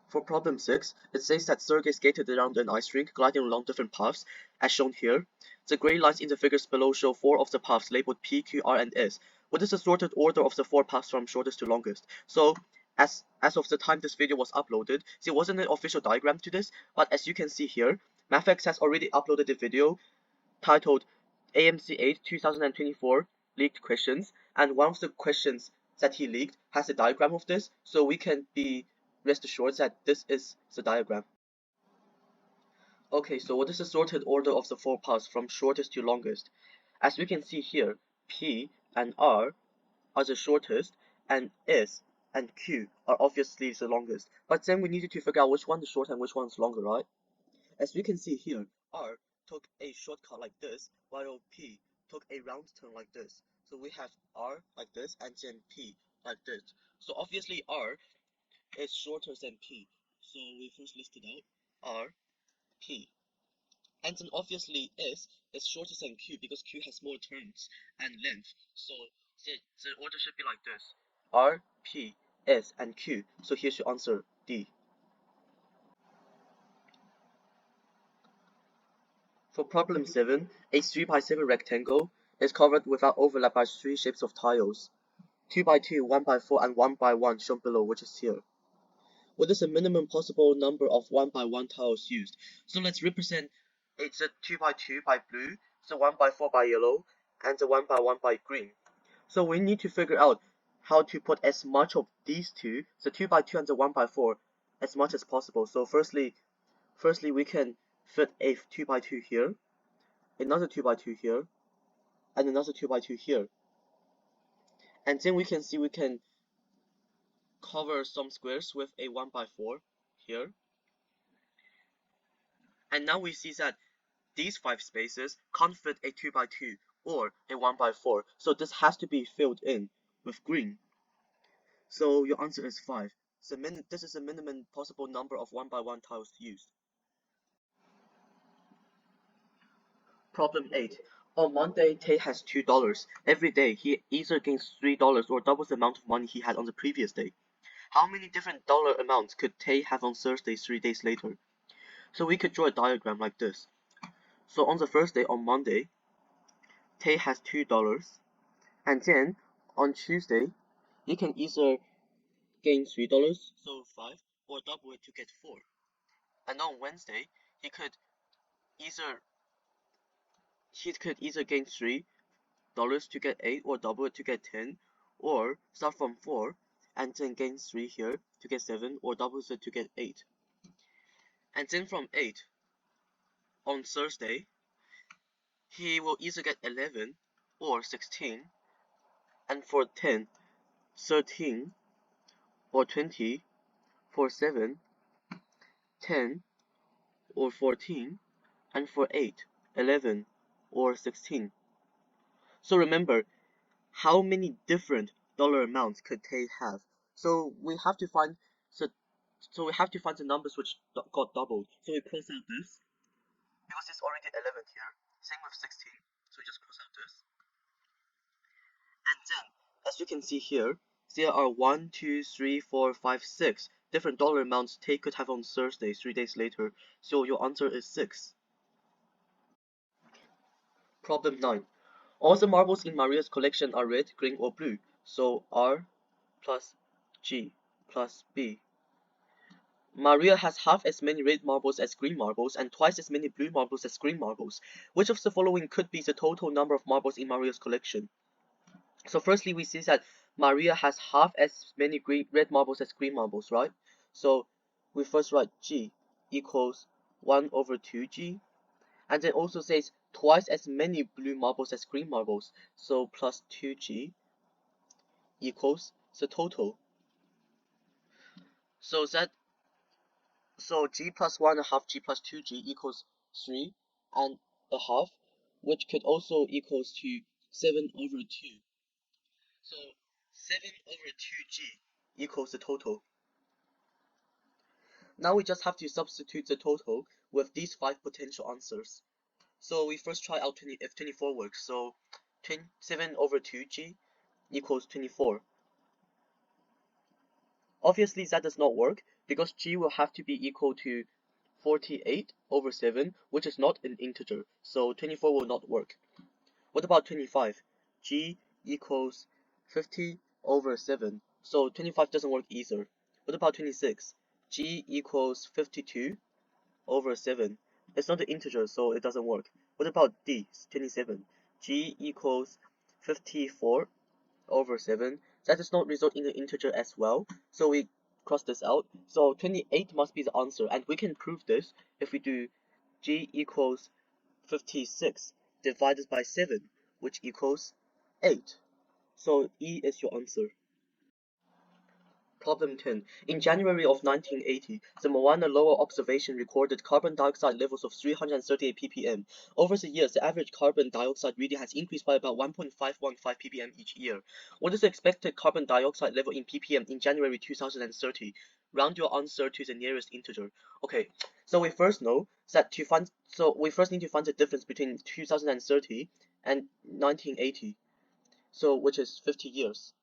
For problem 6, it says that Sergei skated around an ice rink, gliding along different paths, as shown here. The gray lines in the figures below show 4 of the paths labeled P, Q, R, and S. What is the sorted order of the 4 paths from shortest to longest? So, as of the time this video was uploaded, there wasn't an official diagram to this, but as you can see here, MathX has already uploaded a video titled AMC8 2024 leaked questions, and one of the questions that he leaked has a diagram of this, so we can be rest assured that this is the diagram. Okay, so what is the sorted order of the 4 paths from shortest to longest? As we can see here, P and R are the shortest, and S and Q are obviously the longest. But then we needed to figure out which one is short and which one is longer, right? As we can see here, R took a shortcut like this, while P took a round turn like this. So we have R like this, and then P like this. So obviously R is shorter than P. So we first listed out R, P. And then obviously S is shorter than Q because Q has more turns and length. So the order should be like this. R, P, S, and Q. So here's your answer, D. For problem 7, a 3x7 rectangle is covered without overlap by 3 shapes of tiles. 2x2, 1x4, and 1x1 shown below, which is here. What is the minimum possible number of 1x1 tiles used? So let's represent it's a 2x2 by blue, the 1x4 by yellow, and the 1x1 by green. So we need to figure out how to put as much of these two, the 2x2 and the 1x4, as much as possible. So firstly we can fit a 2x2 here, another 2x2 here, and another 2x2 here. And then we can see we can cover some squares with a 1x4 here. And now we see that these 5 spaces can't fit a 2x2 or a 1x4, so this has to be filled in with green. So your answer is 5. This is the minimum possible number of 1x1 tiles used. Problem 8. On Monday, Tay has $2. Every day, he either gains $3 or doubles the amount of money he had on the previous day. How many different dollar amounts could Tay have on Thursday 3 days later? So we could draw a diagram like this. So on the first day, on Monday, Tay has $2, and then on Tuesday, he can either gain $3, so 5, or double it to get 4. And on Wednesday, he could either gain $3 to get 8, or double it to get 10, or start from 4 and then gain 3 here to get 7, or double it to get 8. And then from 8 on Thursday, he will either get 11 or 16, and for 10, 13 or 20, for 7, 10 or 14, and for 8, 11 or 16. So remember, how many different dollar amounts could Tay have? So we have to find the numbers which got doubled. So we cross out this because it's already 11 here. Same with 16. So we just cross out this. And then, as you can see here, there are 1, 2, 3, 4, 5, 6 different dollar amounts Tay could have on Thursday 3 days later. So your answer is 6. Problem 9. All the marbles in Maria's collection are red, green, or blue. So R plus G plus B. Maria has half as many red marbles as green marbles and twice as many blue marbles as green marbles. Which of the following could be the total number of marbles in Maria's collection? So firstly, we see that Maria has half as many red marbles as green marbles, right? So we first write G equals 1 over 2G. And it also says twice as many blue marbles as green marbles. So plus 2G equals the total. So G plus 1.5 G plus 2G equals 3.5, which could also equals to 7 over 2. So 7 over 2G equals the total. Now we just have to substitute the total with these 5 potential answers. So we first try out if 24 works. So 7 over 2G equals 24. Obviously that does not work because g will have to be equal to 48 over 7, which is not an integer, so 24 will not work. What about 25? G equals 50 over 7, so 25 doesn't work either. What about 26? G equals 52 over 7. It's not an integer, so it doesn't work. What about D, 27? G equals 54 over 7. That does not result in an integer as well, so we cross this out. So 28 must be the answer, and we can prove this if we do G equals 56 divided by 7, which equals 8. So E is your answer. Problem 10. In January of 1980, the Mauna Loa observation recorded carbon dioxide levels of 338 ppm. Over the years, the average carbon dioxide reading has increased by about 1.515 ppm each year. What is the expected carbon dioxide level in ppm in January 2030? Round your answer to the nearest integer. Okay, so we first know that we first need to find the difference between 2030 and 1980, so which is 50 years.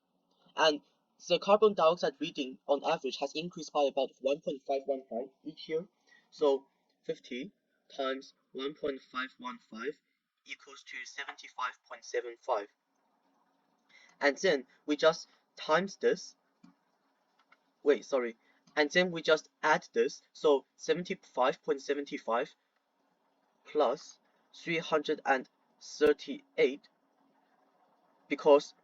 And the carbon dioxide reading on average has increased by about 1.515 each year. So 50 times 1.515 equals to 75.75. And then we just times this. And then we just add this. So 75.75 plus 338 because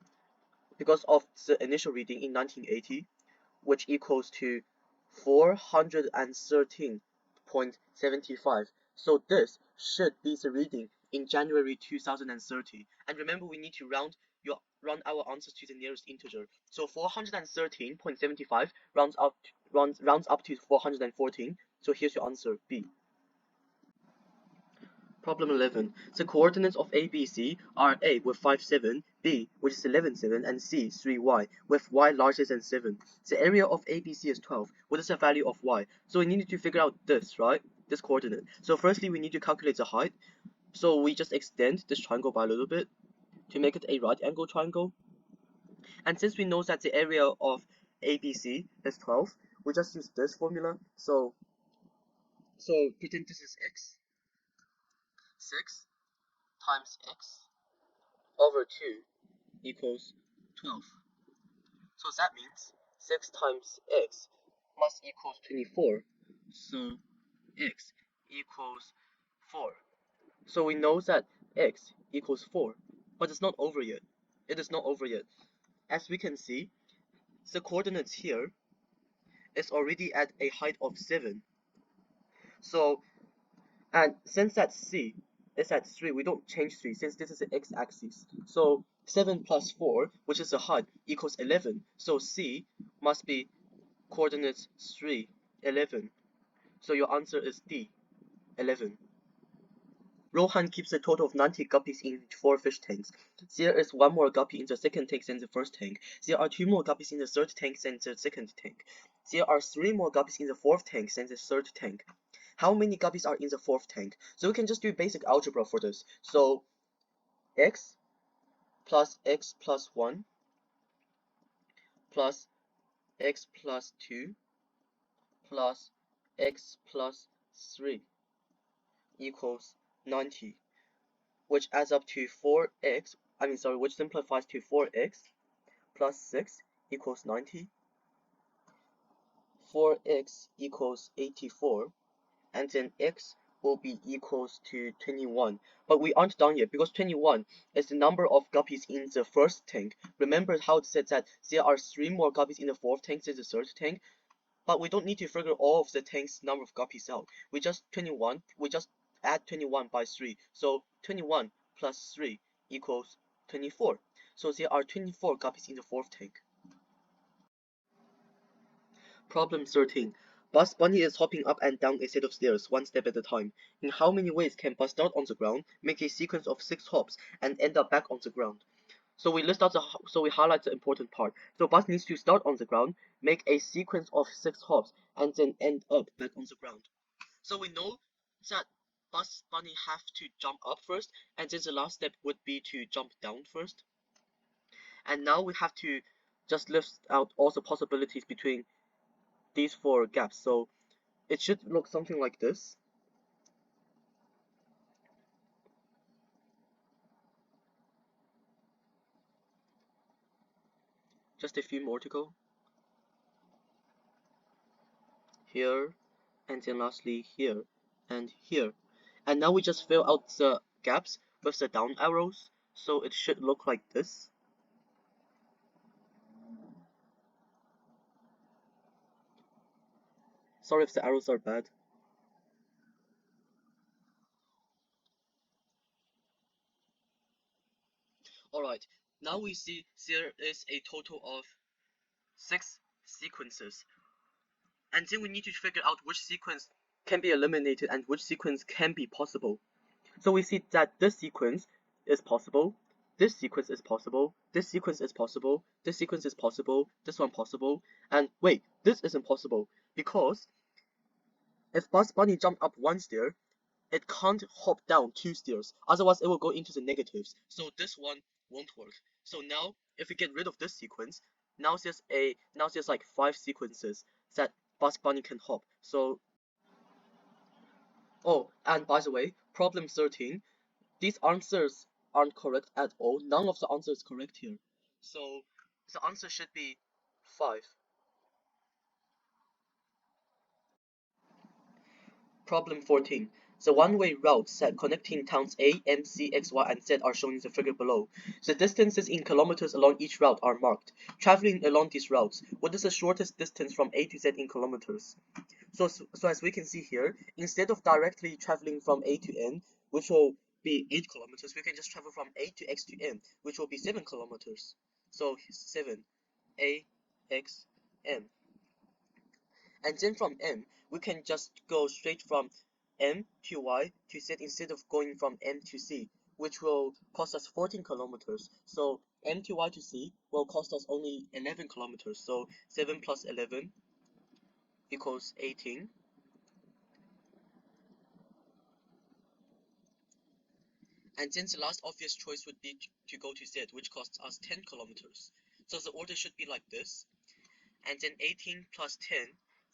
of the initial reading in 1980, which equals to 413.75. So this should be the reading in January 2030. And remember, we need to round our answers to the nearest integer. So 413.75 rounds up to 414. So here's your answer, B. Problem 11. The coordinates of A, B, C are A with 5, 7, B which is 11, 7, and C 3y with y larger than 7. The area of ABC is 12. What is the value of y? So we need to figure out this, right? This coordinate. So firstly, we need to calculate the height. So we just extend this triangle by a little bit to make it a right angle triangle. And since we know that the area of ABC is 12, we just use this formula. So pretend this is x. 6 times x over 2 equals 12. So that means 6 times x must equal 24. So x equals 4. So we know that x equals 4, but it's not over yet. It is not over yet. As we can see, the coordinates here is already at a height of 7. So, and since that c is at 3, we don't change 3 since this is the x-axis. So 7 plus 4, which is the height, equals 11. So c must be coordinates 3, 11. So your answer is D, 11. Rohan keeps a total of 90 guppies in 4 fish tanks. There is 1 more guppy in the second tank than the first tank. There are 2 more guppies in the third tank than the second tank. There are 3 more guppies in the fourth tank than the third tank. How many guppies are in the fourth tank? So we can just do basic algebra for this. So x plus x plus 1 plus x plus 2 plus x plus 3 equals 90, which adds up to which simplifies to 4x plus 6 equals 90. 4x equals 84, and then x will be equals to 21. But we aren't done yet because 21 is the number of guppies in the first tank. Remember how it said that there are 3 more guppies in the fourth tank than the third tank? But we don't need to figure all of the tank's number of guppies out. We just add 21 by 3. So 21 plus 3 equals 24. So there are 24 guppies in the fourth tank. Problem 13. Bugs Bunny is hopping up and down a set of stairs, 1 step at a time. In how many ways can Buzz start on the ground, make a sequence of 6 hops, and end up back on the ground? So we highlight the important part. So Buzz needs to start on the ground, make a sequence of 6 hops, and then end up back on the ground. So we know that Buzz Bunny have to jump up first, and then the last step would be to jump down first. And now we have to just list out all the possibilities between these 4 gaps. So it should look something like this. Just a few more to go. Here, and then lastly here and here. And now we just fill out the gaps with the down arrows, so it should look like this. Sorry if the arrows are bad. Alright, now we see there is a total of 6 sequences. And then we need to figure out which sequence can be eliminated and which sequence can be possible. So we see that this sequence is possible, this sequence is possible, this sequence is possible, this sequence is possible, this one possible, and wait, this isn't possible, because if Bugs Bunny jumped up 1 stair, it can't hop down 2 stairs, otherwise it will go into the negatives, so this one won't work. So now, if we get rid of this sequence, now there's like 5 sequences that Bugs Bunny can hop. So, oh, and by the way, problem 13, these answers aren't correct at all. None of the answers is correct here. So the answer should be 5. Problem 14. The one-way routes that connecting towns A, M, C, X, Y, and Z are shown in the figure below. The distances in kilometers along each route are marked. Traveling along these routes, what is the shortest distance from A to Z in kilometers? So as we can see here, instead of directly traveling from A to N, which will be 8 kilometers, we can just travel from A to X to M, which will be 7 kilometers. So 7, A, X, M. And then from M, we can just go straight from M to Y to Z instead of going from M to C, which will cost us 14 kilometers. So M to Y to C will cost us only 11 kilometers. So 7 plus 11 equals 18. And then the last obvious choice would be to go to Z, which costs us 10 kilometers. So the order should be like this. And then 18 plus 10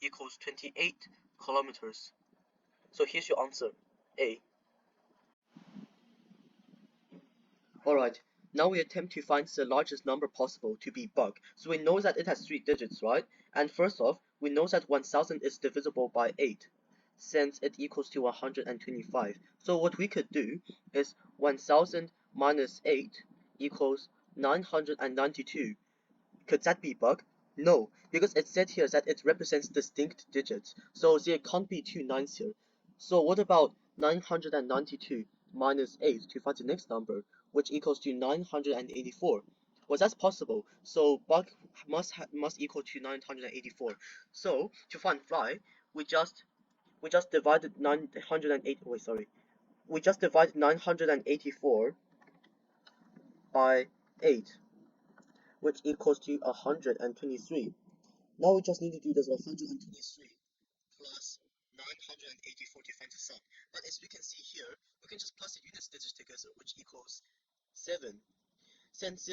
equals 28 kilometers. So here's your answer, A. Alright, now we attempt to find the largest number possible to be bug. So we know that it has 3 digits, right? And first off, we know that 1000 is divisible by 8, since it equals to 125. So what we could do is 1000 minus 8 equals 992. Could that be bug? No, because it said here that it represents distinct digits, so there can't be 2 nines here. So what about 992 minus 8 to find the next number, which equals to 984? Well, that's possible, so bug must equal to 984. So to find fly, we just divided 908. Wait, sorry. We just divided 984 by 8, which equals to 123. Now we just need to do this 123 plus 984 to find the sum. But as we can see here, we can just plus the unit digits together, which equals 7. Since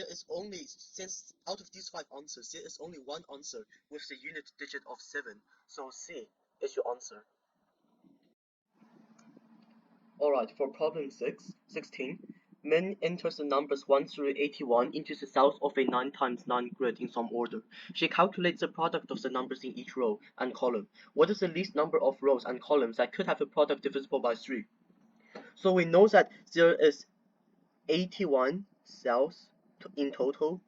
out of these 5 answers, there is only one answer with the unit digit of 7. So C is your answer. Alright, for problem 16, Min enters the numbers 1 through 81 into the cells of a 9 times 9 grid in some order. She calculates the product of the numbers in each row and column. What is the least number of rows and columns that could have a product divisible by 3? So we know that there is 81 cells in total,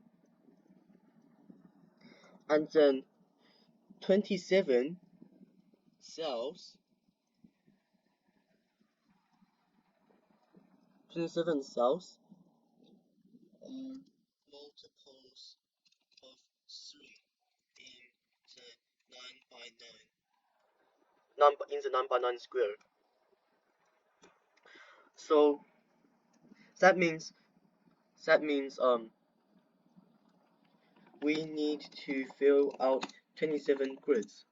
and then 27 cells multiples of 3 in the 9 by 9 in the 9 by 9 square. So that means we need to fill out 27 grids.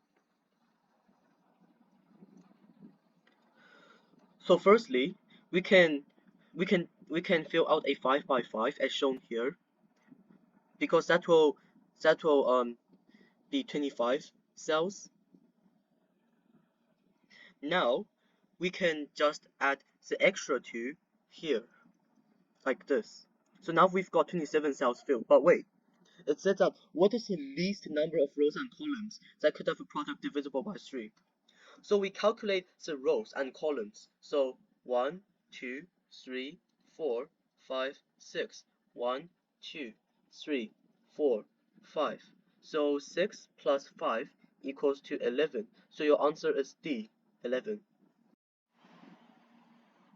So firstly, we can fill out a 5 by 5 as shown here, because that will be 25 cells. Now we can just add the extra 2 here, like this. So now we've got 27 cells filled. But wait, it says that what is the least number of rows and columns that could have a product divisible by 3? So we calculate the rows and columns. So 1, 2, 3, 4, 5, 6. 1, 2, 3, 4, 5. So 6 plus 5 equals to 11. So your answer is D, 11.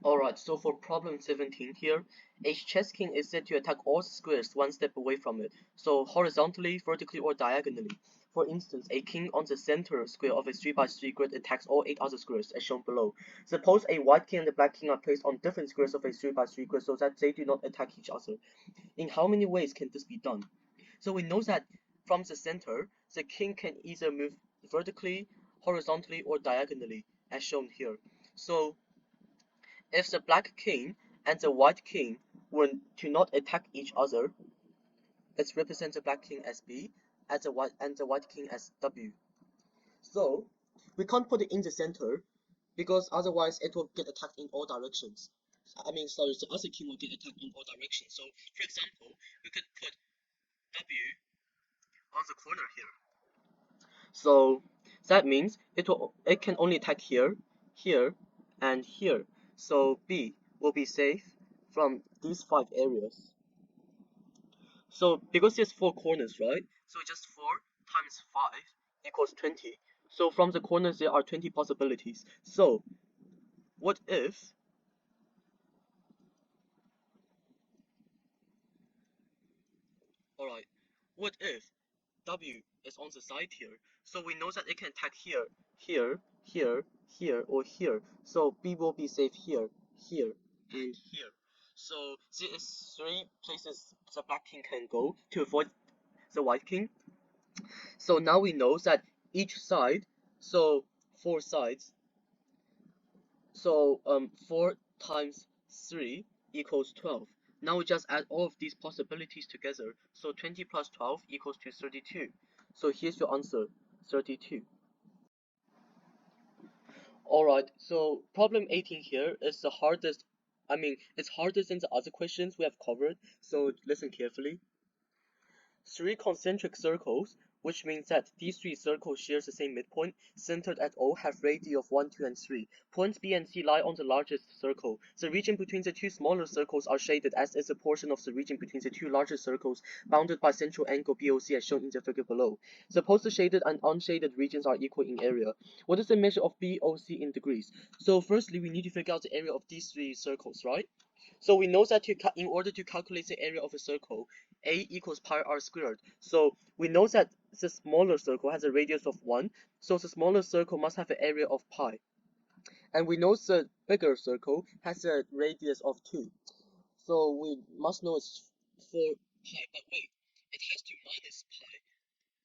Alright, so for problem 17 here, a chess king is said to attack all squares one step away from it, so horizontally, vertically, or diagonally. For instance, a king on the center square of a 3x3 grid attacks all 8 other squares, as shown below. Suppose a white king and a black king are placed on different squares of a 3x3 grid so that they do not attack each other. In how many ways can this be done? So we know that from the center, the king can either move vertically, horizontally, or diagonally, as shown here. So if the black king and the white king were to not attack each other, let's represent the black king as B and the white king as W. So we can't put it in the center because otherwise it will get attacked in all directions. Sorry, the other king will get attacked in all directions. So for example, we could put W on the corner here. So that means it can only attack here, here, and here. So B will be safe from these 5 areas. So because there's 4 corners, right? So just 4 times 5 equals 20. So from the corners there are 20 possibilities. So what if Alright, what if W is on the side here? So we know that it can attack here, here, here, here, or here. So B will be safe here, here, and here. So there is 3 places the black king can go to avoid the white king. So now we know that each side, so 4 sides, so 4 times 3 equals 12. Now we just add all of these possibilities together. So 20 plus 12 equals to 32. So here's your answer, 32. Alright, so problem 18 here is the hardest, it's harder than the other questions we have covered, so listen carefully. 3 concentric circles, which means that these 3 circles share the same midpoint, centered at O, have radii of 1, 2, and 3. Points B and C lie on the largest circle. The region between the 2 smaller circles are shaded, as is a portion of the region between the 2 larger circles, bounded by central angle BOC as shown in the figure below. Suppose the shaded and unshaded regions are equal in area. What is the measure of BOC in degrees? So firstly, we need to figure out the area of these 3 circles, right? So we know that in order to calculate the area of a circle, A equals pi r squared. So we know that the smaller circle has a radius of 1, so the smaller circle must have an area of pi. And we know the bigger circle has a radius of 2. So we must know it's 4 pi, but wait, it has to minus pi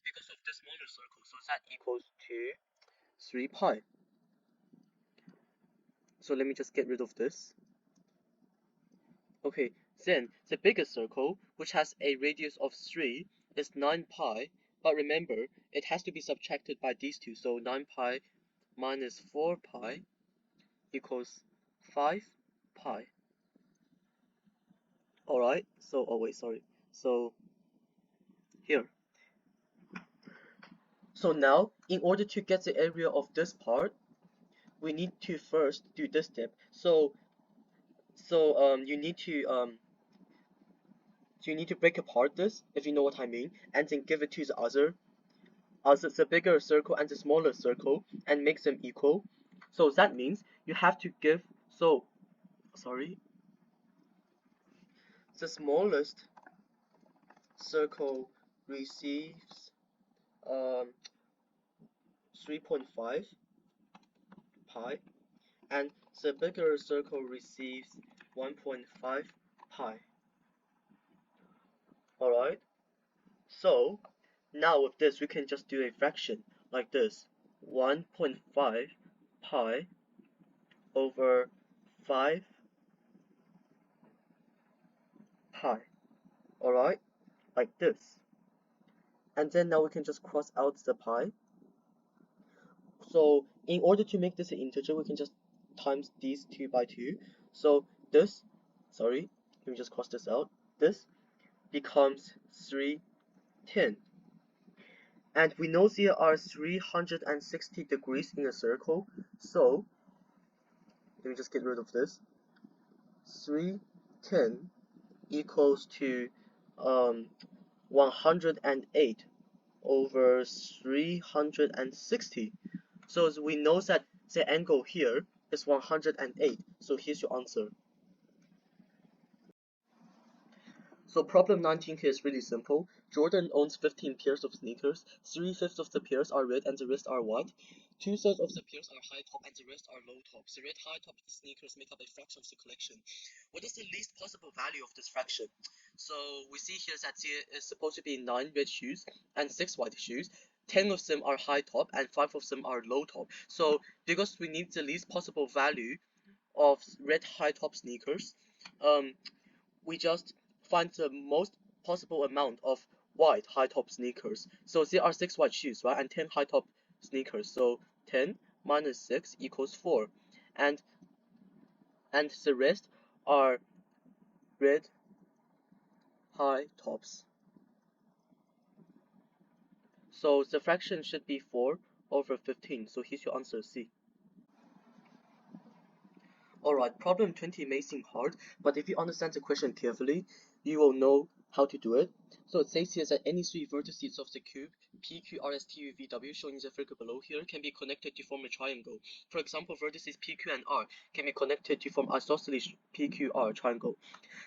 because of the smaller circle, so that equals to 3 pi. So let me just get rid of this. Okay, then the bigger circle, which has a radius of 3, is 9 pi, but remember, it has to be subtracted by these two, so 9 pi minus 4 pi equals 5 pi. Alright, so, oh wait, sorry. So, here. So now, in order to get the area of this part, we need to first do this step. So you need to break apart this, if you know what I mean, and then give it to the bigger circle and the smaller circle, and make them equal. So that means you have to give, the smallest circle receives 3.5 pi, and the bigger circle receives 1.5 pi. Alright, so now with this we can just do a fraction like this, 1.5 pi over 5 pi. Alright, like this. And then now we can just cross out the pi. So in order to make this an integer, we can just times these 2 by 2. So this, sorry, let me just cross this out. This becomes 310. And we know there are 360 degrees in a circle. So let me just get rid of this. 310 equals to 108 over 360. So we know that the angle here is 108. So here's your answer. So problem 19 here is really simple. Jordan owns 15 pairs of sneakers. 3/5 of the pairs are red and the rest are white. 2/3 of the pairs are high top and the rest are low top. The red high top sneakers make up a fraction of the collection. What is the least possible value of this fraction? So we see here that there is supposed to be 9 red shoes and 6 white shoes. 10 of them are high top and 5 of them are low top. So because we need the least possible value of red high top sneakers, we just find the most possible amount of white high top sneakers. So there are 6 white shoes, right, and 10 high top sneakers. So 10 minus 6 equals 4, and the rest are red high tops. So the fraction should be 4 over 15. So here's your answer, C. Alright, problem 20 may seem hard, but if you understand the question carefully, you will know how to do it. So it says here that any 3 vertices of the cube P, Q, R, S, T, U, V, W shown in the figure below here can be connected to form a triangle. For example, vertices P, Q, and R can be connected to form isosceles PQR triangle.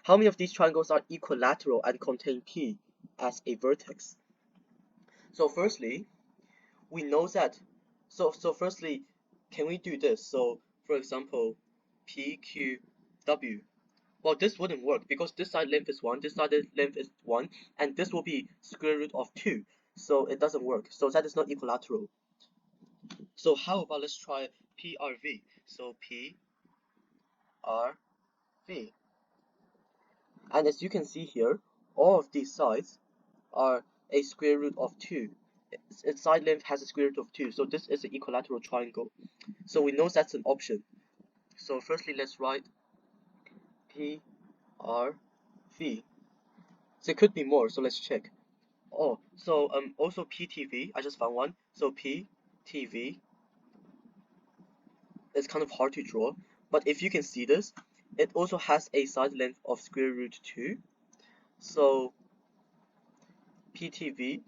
How many of these triangles are equilateral and contain P as a vertex? So firstly, we know that, so firstly, can we do this? So for example, PQW. Well, this wouldn't work because this side length is 1, this side length is 1, and this will be square root of 2. So it doesn't work. So that is not equilateral. So how about let's try PRV. So PRV. And as you can see here, all of these sides are a square root of 2. Its side length has a square root of 2. So this is an equilateral triangle. So we know that's an option. So firstly, let's write PRV. There could be more, so let's check. Oh, so also PTV, I just found one. So PTV is kind of hard to draw, but if you can see this, it also has a side length of square root 2. So PTV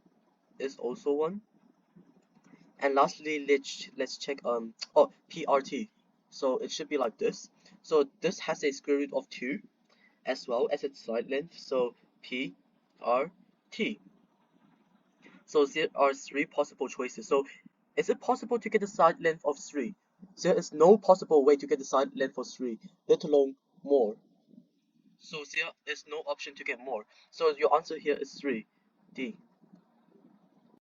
is also one. And lastly, let's check PRT. So it should be like this. So this has a square root of 2 as well as its side length. So PRT. So there are 3 possible choices. So is it possible to get the side length of 3? There is no possible way to get the side length of 3, let alone more. So there is no option to get more. So your answer here is 3, D.